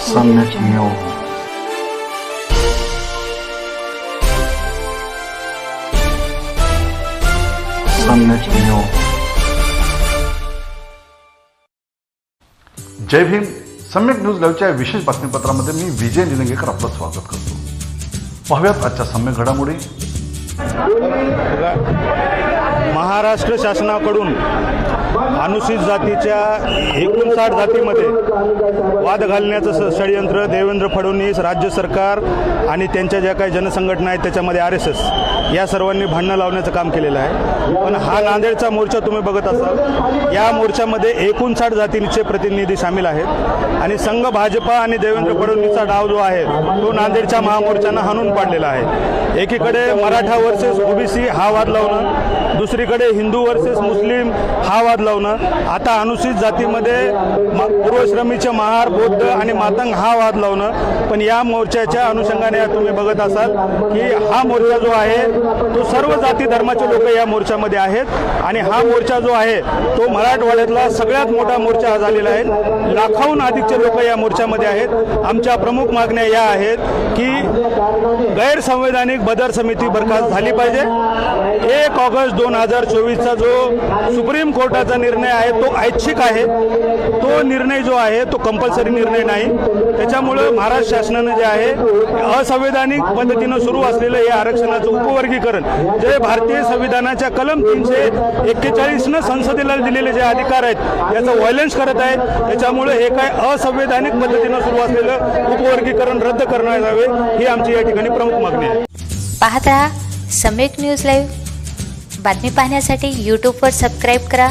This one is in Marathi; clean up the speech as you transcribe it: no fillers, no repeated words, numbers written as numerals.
सम्यक न्यूज जय भीम. सम्यक न्यूज लाईव्हच्या विशेष बातमीपत्रामध्ये मी विजय निलंगेकर आपलं स्वागत करतो. पाहूयात आजच्या सम्यक घडामोडी. महाराष्ट्र शासनाकडून अनुसूचित जातीच्या 59 जातीमध्ये वाद घालण्याचं षडयंत्र देवेंद्र फडणवीस, राज्य सरकार आणि त्यांच्या ज्या काही जनसंघटना आहेत त्याच्यामध्ये RSS या सर्वांनी भांडणं लावण्याचं काम केलेलं आहे. पण हा नांदेडचा मोर्चा तुम्ही बघत असाल, या मोर्चामध्ये 59 जातींचे प्रतिनिधी सामील आहेत आणि संघ भाजपा आणि देवेंद्र फडणवीसचा डाव जो आहे तो नांदेडच्या महामोर्चानं हाणून पाडलेला आहे. एकीकडे मराठा वर्सेस OBC हा वाद लावणं, दुसरीकडे हिंदू वर्सेस मुस्लिम हा वाद लावणं, आता अनुसूचित जातीमध्ये पूर्वश्रमीचे महार, बौद्ध आणि मातंग हा वाद लावणं. पण या मोर्चाच्या अनुषंगाने तुम्ही बघत असाल की हा मोर्चा जो आहे तो सर्व जाती धर्माचे लोक या मोर्चामध्ये आहेत आणि हा मोर्चा जो आहे तो मराठवाड्यातला सगळ्यात मोठा मोर्चा हा झालेला आहे. लाखाहून अधिकचे लोक या मोर्चामध्ये आहेत. आमच्या प्रमुख मागण्या या आहेत की गैरसंवैधानिक बदर समिती बरखास्त झाली पाहिजे. 1 ऑगस्ट 2024चा जो सुप्रीम कोर्टाचा निर्णय आहे तो ऐच्छिक आहे. तो निर्णय जो आहे तो कंपल्सरी निर्णय नाही. त्याच्यामुळं महाराष्ट्र शासनानं जे आहे असंवैधानिक पद्धतीनं सुरू असलेलं हे आरक्षणाचं उपवर्गीकरण जे भारतीय संविधानाच्या कलम 341 संसदेला दिलेले जे अधिकार आहेत याचं व्हायलेन्स करत आहेत. त्याच्यामुळे हे काय असंवैधानिक पद्धतीनं सुरू असलेलं उपवर्गीकरण रद्द करण्यात यावे ही आमची या ठिकाणी प्रमुख मागणी आहे. पाहत रहा सम्यक न्यूज लाईव्ह. बातमी पाहण्यासाठी यूट्यूबवर सबस्क्राईब करा.